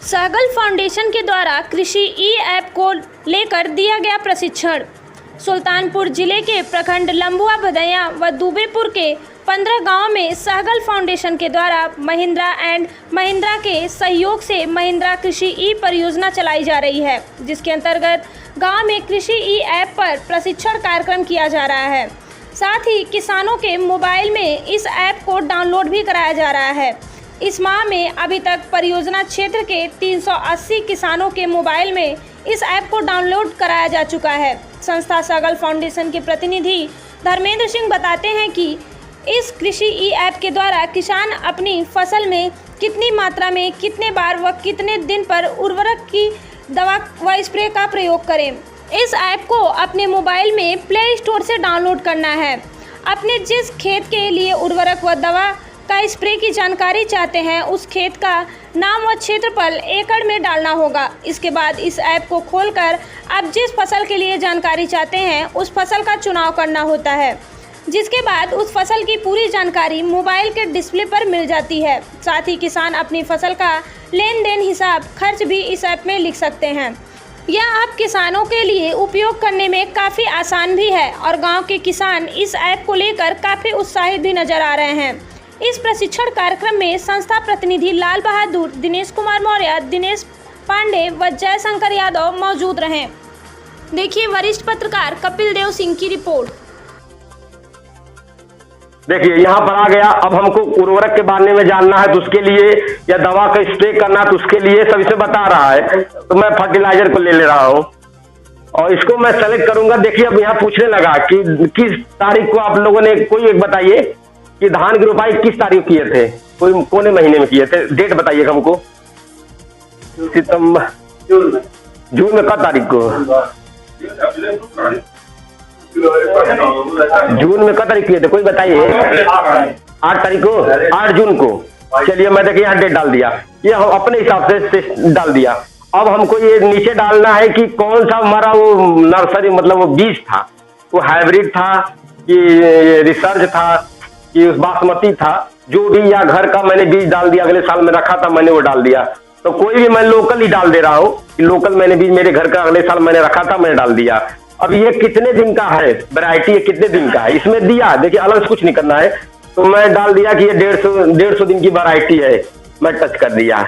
Sehgal foundation के द्वारा कृषि ई ऐप को लेकर दिया गया प्रशिक्षण। सुल्तानपुर जिले के प्रखंड लंबुआ भदैया व दुबेपुर के 15 गांव में सहगल फाउंडेशन के द्वारा महिंद्रा एंड महिंद्रा के सहयोग से महिंद्रा कृषि ई परियोजना चलाई जा रही है, जिसके अंतर्गत गांव में कृषि ई ऐप पर प्रशिक्षण कार्यक्रम किया जा रहा है। साथ ही किसानों के मोबाइल में इस ऐप को डाउनलोड भी कराया जा रहा है। इस माह में अभी तक परियोजना क्षेत्र के 380 किसानों के मोबाइल में इस ऐप को डाउनलोड कराया जा चुका है। संस्था सहगल फाउंडेशन के प्रतिनिधि धर्मेंद्र सिंह बताते हैं कि इस कृषि ई ऐप के द्वारा किसान अपनी फसल में कितनी मात्रा में, कितने बार व कितने दिन पर उर्वरक की दवा व स्प्रे का प्रयोग करें। इस ऐप को अपने मोबाइल में प्ले स्टोर से डाउनलोड करना है। अपने जिस खेत के लिए उर्वरक व दवा का स्प्रे की जानकारी चाहते हैं, उस खेत का नाम व क्षेत्रफल एकड़ में डालना होगा। इसके बाद इस ऐप को खोलकर आप जिस फसल के लिए जानकारी चाहते हैं, उस फसल का चुनाव करना होता है, जिसके बाद उस फसल की पूरी जानकारी मोबाइल के डिस्प्ले पर मिल जाती है। साथ ही किसान अपनी फसल का लेन देन, हिसाब, खर्च भी इस ऐप में लिख सकते हैं। यह ऐप किसानों के लिए उपयोग करने में काफ़ी आसान भी है और गाँव के किसान इस ऐप को लेकर काफ़ी उत्साहित भी नजर आ रहे हैं। इस प्रशिक्षण कार्यक्रम में संस्था प्रतिनिधि लाल बहादुर, दिनेश कुमार मौर्य, दिनेश पांडे व जयशंकर यादव मौजूद रहे। देखिए वरिष्ठ पत्रकार कपिल देव सिंह की रिपोर्ट। देखिए यहाँ पर आ गया। अब हमको उर्वरक के बारे में जानना है तो उसके लिए, या दवा का स्प्रे करना है तो उसके लिए सब इसे बता रहा है। तो मैं फर्टिलाइजर को ले रहा हूँ और इसको मैं सेलेक्ट करूंगा। देखिए अब यहाँ पूछने लगा कि किस तारीख को आप लोगों ने, कोई एक बताइए कि धान की रोपाई किस तारीख किए थे, कोई कौन महीने में किए थे, डेट बताइए हमको। सितंबर, जून में, कब तारीख को, जून में कब तारीख किए थे, कोई बताइए। 8 तारीख को, 8 जून को। चलिए मैं देखिए यहाँ डेट डाल दिया, ये हम अपने हिसाब से डाल दिया। अब हमको ये नीचे डालना है कि कौन सा हमारा वो नर्सरी, मतलब वो बीज था, वो हाइब्रिड था कि रिसर्च था कि बासमती था, जो भी, या घर का मैंने बीज डाल दिया, अगले साल में रखा था मैंने वो डाल दिया। तो कोई भी मैं लोकल ही डाल दे रहा हूँ कि लोकल मैंने बीज मेरे घर का अगले साल मैंने रखा था, मैंने डाल दिया। अब ये कितने दिन का है, वैरायटी कितने दिन का है, इसमें दिया। देखिए अलग से कुछ नहीं करना है, तो मैं डाल दिया कि ये 150 दिन की वैरायटी है। मैं टच कर दिया।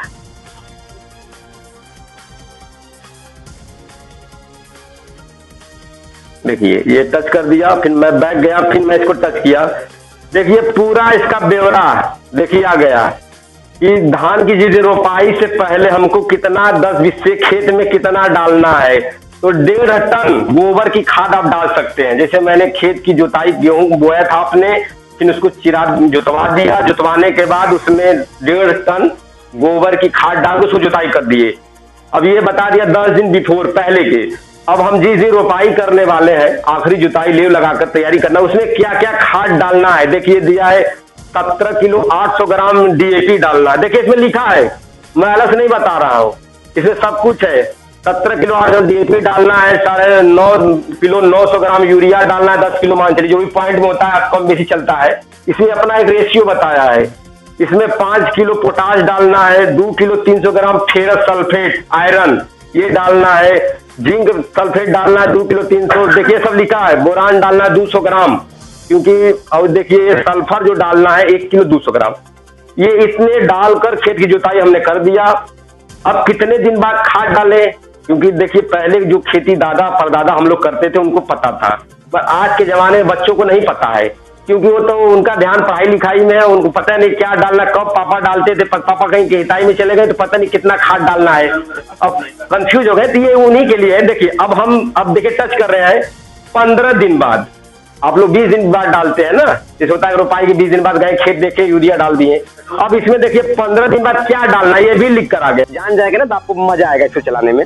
देखिए ये टच कर दिया, फिर मैं बैक गया, फिर मैं इसको टच किया। देखिए पूरा इसका ब्यौरा देखिए आ गया कि धान की जिस रोपाई से पहले हमको कितना 10 बिस्से खेत में कितना डालना है। तो 1.5 टन गोबर की खाद आप डाल सकते हैं। जैसे मैंने खेत की जुताई, गेहूं बोया था आपने, फिर उसको जुतवा दिया, जुतवाने के बाद उसमें 1.5 टन गोबर की खाद डाल के उसको जुताई कर दिए। अब ये बता दिया 10 दिन बिफोर पहले के। अब हम जिस रोपाई करने वाले हैं, आखिरी जुताई लेव लगाकर तैयारी करना, उसमें क्या क्या खाद डालना है। देखिए दिया है 17 किलो 800 ग्राम DAP डालना है। देखिए इसमें लिखा है, मैं अलग से नहीं बता रहा हूँ, इसमें सब कुछ है। 17 किलो 800 DAP डालना है, 9.5 किलो 900 ग्राम यूरिया डालना है, 10 किलो मान चलिए, जो भी पॉइंट में होता है कम बेसी चलता है। इसमें अपना एक रेशियो बताया है। इसमें 5 किलो पोटाश डालना है, 2 किलो 300 ग्राम फेरस सल्फेट आयरन ये डालना है, जिंक सल्फेट डालना है 2 किलो 300। देखिए सब लिखा है। बोरान डालना है 200 ग्राम, क्योंकि और देखिए सल्फर जो डालना है 1 किलो 200 ग्राम। ये इसने डालकर खेत की जुताई हमने कर दिया। अब कितने दिन बाद खाद डालें, क्योंकि देखिए पहले जो खेती दादा परदादा हम लोग करते थे उनको पता था, पर आज के जमाने में बच्चों को नहीं पता है, क्योंकि वो तो उनका ध्यान पढ़ाई लिखाई में है, उनको पता नहीं क्या डालना। कब पापा डालते थे, पापा कहीं खेताई में चले गए तो पता नहीं कितना खाद डालना है, अब कंफ्यूज हो गए। तो ये उन्हीं के लिए है। देखिए अब देखिए टच कर रहे हैं 15 दिन बाद। आप लोग 20 दिन बाद डालते हैं ना, जैसे होता है रोपाई के 20 दिन बाद गए खेत देखे यूरिया डाल दिए। अब इसमें देखिए 15 दिन बाद क्या डालना है ये भी लिख कर आ गया। जान जाएगा ना तो आपको मजा आएगा इसको चलाने में।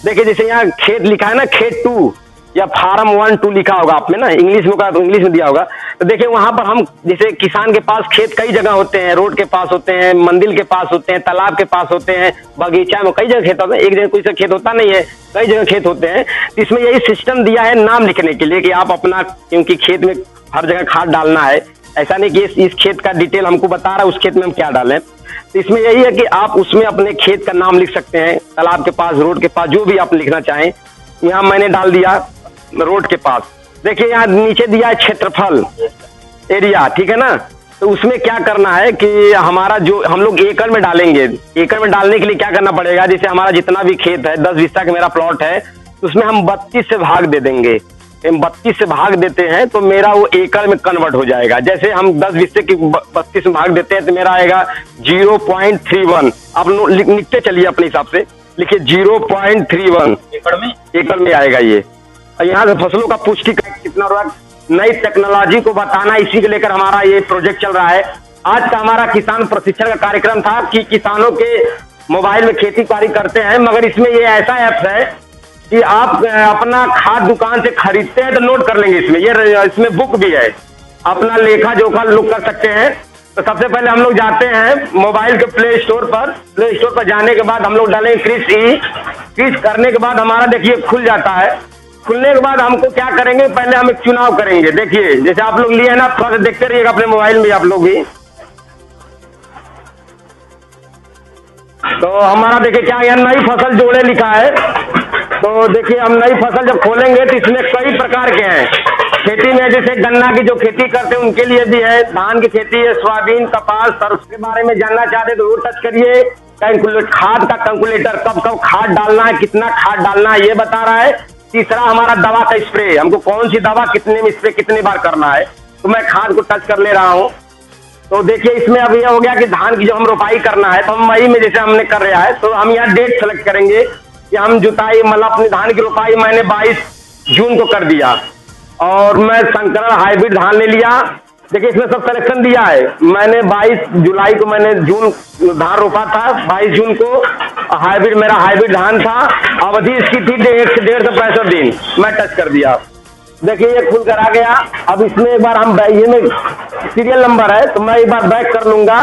देखिए जैसे यहाँ खेत लिखा है ना, खेत 2 या फार्म 1-2 लिखा होगा आप में ना, इंग्लिश में होगा तो इंग्लिश में दिया होगा। तो देखिए वहां पर हम, जैसे किसान के पास खेत कई जगह होते हैं, रोड के पास होते हैं, मंदिर के पास होते हैं, तालाब के पास होते हैं, बगीचा में कई जगह खेत होते हैं। एक जगह कोई सा खेत होता नहीं है, कई जगह खेत होते हैं। इसमें यही सिस्टम दिया है नाम लिखने के लिए कि आप अपना, क्योंकि खेत में हर जगह खाद डालना है, ऐसा नहीं कि इस खेत का डिटेल हमको बता रहा है उस खेत में हम क्या डालें। तो इसमें यही है कि आप उसमें अपने खेत का नाम लिख सकते हैं, तालाब के पास, रोड के पास, जो भी आप लिखना चाहें। यहाँ मैंने डाल दिया रोड के पास। देखिए यहाँ नीचे दिया है क्षेत्रफल, एरिया, ठीक है ना। तो उसमें क्या करना है कि हमारा जो हम लोग एकड़ में डालेंगे, एकड़ में डालने के लिए क्या करना पड़ेगा, जैसे हमारा जितना भी खेत है 10 बिस्सा का मेरा प्लॉट है, तो उसमें हम 32 से भाग दे देंगे। 32 से भाग देते हैं तो मेरा वो एकड़ में कन्वर्ट हो जाएगा। जैसे हम 10 बिस्से की 32 में भाग देते हैं तो मेरा आएगा 0.31। आप लिखते चलिए अपने हिसाब से, लिखिए 0.31 एकड़ में आएगा ये। और यहाँ से फसलों का पुष्टि कितना होगा, नई टेक्नोलॉजी को बताना, इसी को लेकर हमारा ये प्रोजेक्ट चल रहा है। आज का हमारा किसान प्रशिक्षण का कार्यक्रम था कि किसानों के मोबाइल में खेती बाड़ी करते हैं, मगर इसमें ये ऐसा ऐप है कि आप अपना खाद दुकान से खरीदते हैं तो नोट कर लेंगे इसमें। ये इसमें बुक भी है, अपना लेखा जोखा लोग कर सकते हैं। तो सबसे पहले हम लोग जाते हैं मोबाइल के प्ले स्टोर पर जाने के बाद हम लोग डालेंगे क्रिश करने के बाद हमारा देखिए खुल जाता है। खुलने के बाद हमको क्या करेंगे, पहले हम एक चुनाव करेंगे। देखिए जैसे आप लोग लिए ना, थोड़ा देखते रहिएगा अपने मोबाइल में आप लोग भी। तो हमारा देखिए क्या यहाँ नई फसल जोड़े लिखा है। तो देखिए हम नई फसल जब खोलेंगे तो इसमें कई प्रकार के हैं खेती में। जैसे गन्ना की जो खेती करते हैं उनके लिए भी है, धान की खेती है, सोयाबीन, कपास, सरसों के बारे में जानना चाहते तो वो टच करिए। खाद का कैलकुलेटर, कब कब खाद डालना है, कितना खाद डालना है, ये बता रहा है। तीसरा हमारा दवा का स्प्रे, हमको कौन सी दवा कितने में स्प्रे कितनी बार करना है। तो मैं खाद को टच कर ले रहा हूँ। तो देखिए इसमें अब यह हो गया कि धान की जो हम रोपाई करना है, तो हम मई में जैसे हमने कर रहा है, तो हम यहाँ डेट सेलेक्ट करेंगे कि हम जुताई, मतलब अपनी धान की रोपाई मैंने 22 जून को कर दिया और मैं संकरण हाइब्रिड धान ले लिया। देखिए इसमें सब सिलेक्शन दिया है। मैंने 22 जुलाई को मैंने धान रोपा था, 22 जून को हाइब्रिड मेरा हाइब्रिड धान था। अवधि इसकी थी 165 दिन। मैं टच कर दिया, देखिए ये खुल कर आ गया। अब इसमें एक बार हम ये में सीरियल नंबर है तो मैं एक बार बैक कर लूंगा।